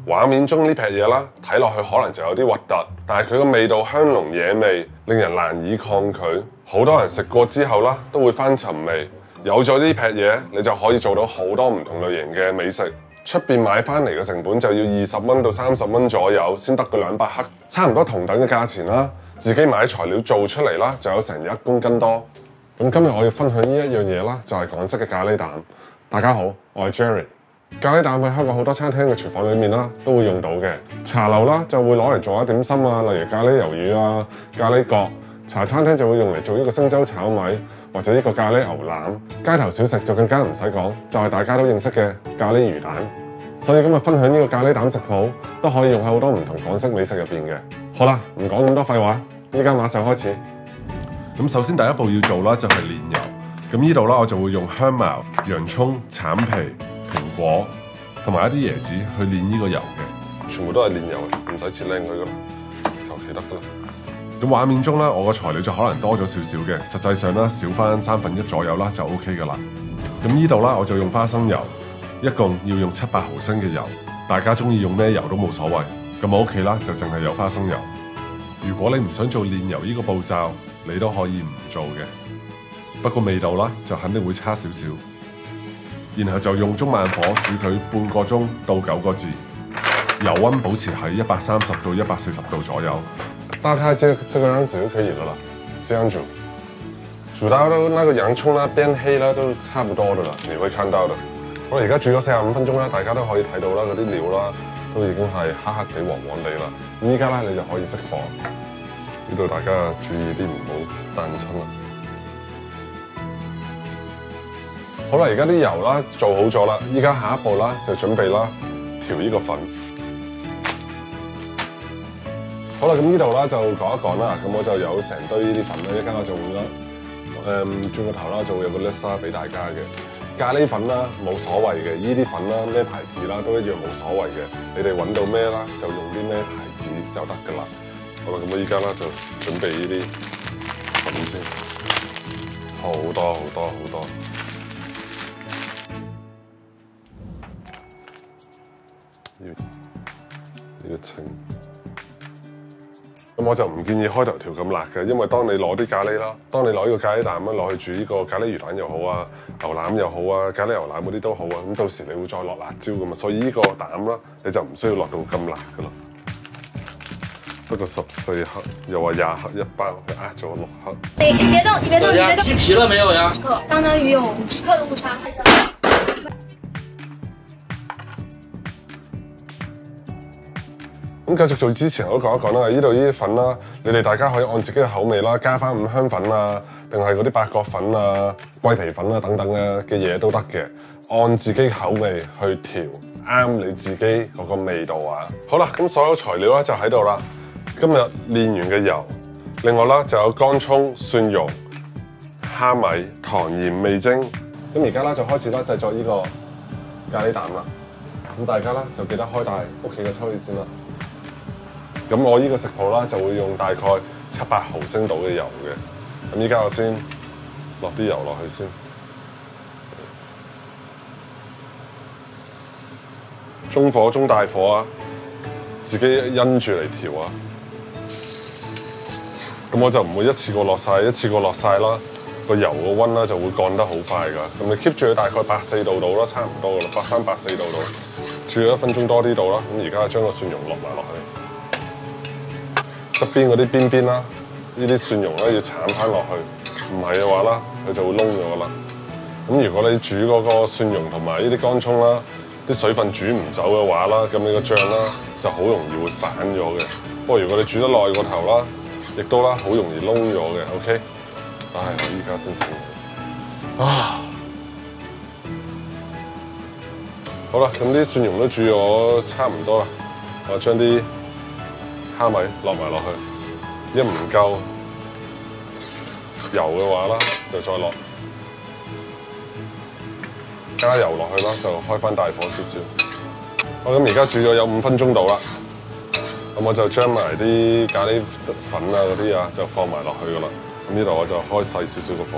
畫面中呢劈嘢啦，睇落去可能就有啲核突，但係佢個味道香濃惹味，令人難以抗拒。好多人食過之後啦，都會翻尋味。有咗呢劈嘢，你就可以做到好多唔同類型嘅美食。出邊買翻嚟嘅成本就要20蚊到30蚊左右，先得個200克，差唔多同等嘅價錢啦。自己買材料做出嚟啦，就有成1公斤多。咁今日我要分享呢一樣嘢啦，就係港式嘅咖喱蛋。大家好，我係 Jerry。咖喱蛋喺香港好多餐廳嘅廚房裏面啦，都會用到嘅。茶樓啦就會攞嚟做一點心啊，例如咖喱魷魚啊、咖喱角。茶餐廳就會用嚟做一個星洲炒米，或者一個咖喱牛腩。街頭小食就更加唔使講，就係大家都認識嘅咖喱魚蛋。所以今日分享呢個咖喱蛋食譜，都可以用喺好多唔同港式美食入邊嘅。好啦，唔講咁多廢話，依家馬上開始。咁首先第一步要做啦，就係煉油。咁呢度啦，我就會用香茅、洋葱、橙皮、蘋果同埋一啲椰子去煉呢個油嘅。全部都係煉油嘅，唔使切靚佢噶啦，求其得噶啦。咁畫面中啦，我個材料就可能多咗少少嘅，實際上啦少翻1/3左右啦就 OK 噶啦。咁呢度啦，我就用花生油，一共要用700毫升嘅油。大家中意用咩油都冇所謂。咁我屋企啦就淨係有花生油。如果你唔想做煉油呢個步驟，你都可以唔做嘅。不過味道啦就肯定會差少少。然後就用中慢火煮佢半個鐘到9個字，油溫保持喺130到140度左右。大概這個樣子就可以了啦，這樣煮到都那個洋葱啦變黑啦，都差不多的啦，你會看到的。我而家煮咗45分鐘啦，大家都可以睇到啦，嗰啲料啦都已經係黑黑地黃黃地啦。咁依家咧你就可以熄火，呢度大家注意啲唔好彈親啦。好啦，而家啲油啦做好咗啦，依家下一步啦就準備啦調呢個粉。好啦，咁呢度啦就講一講啦，咁我就有成堆呢啲粉啦，一陣間我就會啦，轉個頭啦就會有個 list 啦俾大家嘅。咖喱粉啦冇所謂嘅，呢啲粉啦咩牌子啦都一樣冇所謂嘅，你哋揾到咩啦就用啲咩牌子就得㗎啦。好啦，咁我依家啦就準備呢啲粉先，好多。要清。咁我就唔建議開頭調咁辣嘅，因為當你攞啲咖喱啦，當你攞呢個咖喱蛋啦攞去煮呢個咖喱魚蛋又好啊，牛腩又好啊，咖喱牛腩嗰啲都好啊，咁到時你會再落辣椒㗎嘛，所以呢個蛋啦你就唔需要落到咁辣㗎啦。不過14克，又話20克一包，佢呃咗6克。你別動，你別動，你別動。去皮了沒有呀？相當於有50克的誤差。咁繼續做之前，我都講一講啦。呢度呢啲粉啦，你哋大家可以按自己嘅口味啦，加翻五香粉啊，定係嗰啲八角粉啊、桂皮粉啊等等嘅嘢都得嘅。按自己口味去調，啱你自己嗰個味道啊。好啦，咁所有材料咧就喺度啦。今日煉完嘅油，另外啦就有乾葱、蒜蓉、蝦米、糖鹽味精。咁而家啦就開始啦製作呢個咖喱蛋啦。咁大家啦就記得開大屋企嘅抽氣先啦。咁我呢個食譜啦就會用大概700毫升度嘅油嘅。咁依家我先落啲油落去先，中火中大火啊，自己因住嚟調啊。咁我就唔會一次過落晒啦，個油個溫啦就會降得好快㗎。咁你 keep 住佢大概84度度啦，差唔多㗎啦，83、84度度，煮咗1分鐘多啲度啦。咁而家將個蒜蓉落埋落去。側邊嗰啲邊啦，呢啲蒜蓉咧要鏟翻落去，唔係嘅話啦，佢就會燶咗噶啦。咁如果你煮嗰個蒜蓉同埋呢啲乾葱啦，啲水分煮唔走嘅話啦，咁你個醬啦就好容易會反咗嘅。不過如果你煮得耐個頭啦，亦都啦好容易燶咗嘅。OK， 唉，我依家先醒。啊，好啦，咁啲蒜蓉都煮咗差唔多啦，我將啲蝦米落埋落去，一唔夠油嘅話啦，就再落，加油落去啦，就開翻大火少少。好，咁而家煮咗有5分鐘到啦，咁我就將埋啲咖喱粉啊嗰啲啊就放埋落去噶啦。咁呢度我就開細少少個火。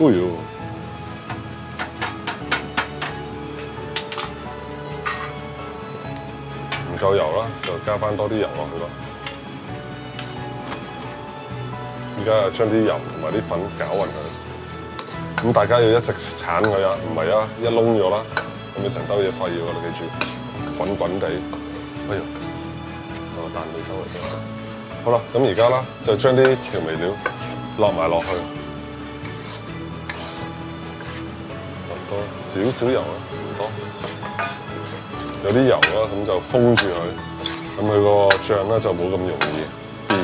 哎呦！夠油啦，就加翻多啲油落去咯。而家就將啲油同埋啲粉攪勻佢。咁大家要一直鏟佢啊，唔係啊，一燶咗啦，咁你成兜嘢廢㗎啦，記住，滾滾地。哎呀，我彈到手嚟咗。好啦，咁而家啦，就將啲調味料落埋落去，落多少少油啦，唔多。有啲油啦，咁就封住佢，咁佢個醬咧就冇咁容易變。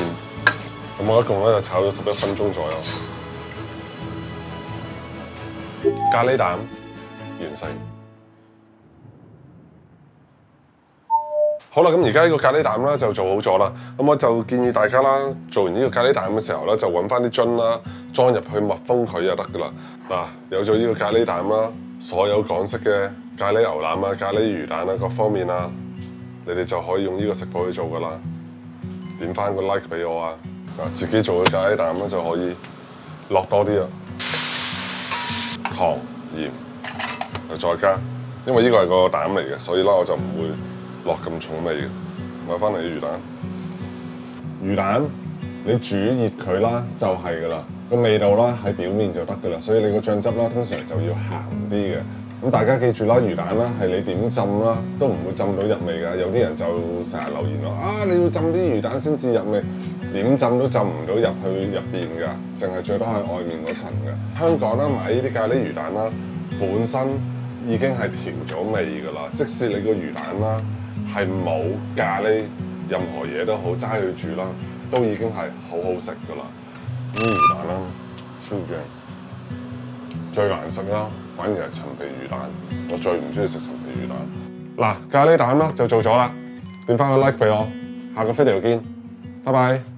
咁我一共咧就炒咗11分鐘左右。咖喱蛋完成。好啦，咁而家呢個咖喱蛋咧就做好咗啦。咁我就建議大家啦，做完呢個咖喱蛋嘅時候咧，就揾翻啲樽啦，裝入去密封佢就得噶啦。嗱，有咗呢個咖喱蛋啦，所有港式嘅咖喱牛腩啊、咖喱魚蛋啊各方面啊，你哋就可以用呢個食譜去做噶啦。點翻個 like 俾我啊！嗱，自己做嘅咖喱蛋咧就可以落多啲啊，糖、鹽，再加，因為呢個係個蛋嚟嘅，所以咧我就唔會落咁重味嘅。買翻嚟啲魚蛋，魚蛋你煮熱佢啦，就係噶啦，個味道啦喺表面就得噶啦，所以你個醬汁啦通常就要鹹啲嘅。咁大家記住啦，魚蛋啦係你點浸啦都唔會浸到入味㗎。有啲人就成日留言話啊，你要浸啲魚蛋先至入味，點浸都浸唔到入去入邊㗎，淨係最多喺外面嗰層嘅。香港啦買呢啲咖喱魚蛋啦，本身已經係調咗味㗎啦。即使你個魚蛋啦係冇咖喱任何嘢都好，齋去煮啦，都已經係好好食㗎啦。呢魚蛋啦超正，最難食啦，反而係陳皮魚蛋，我最唔中意食陳皮魚蛋。嗱，咖喱蛋啦就做咗啦，點翻個 like 俾我，下個 video 見，拜拜。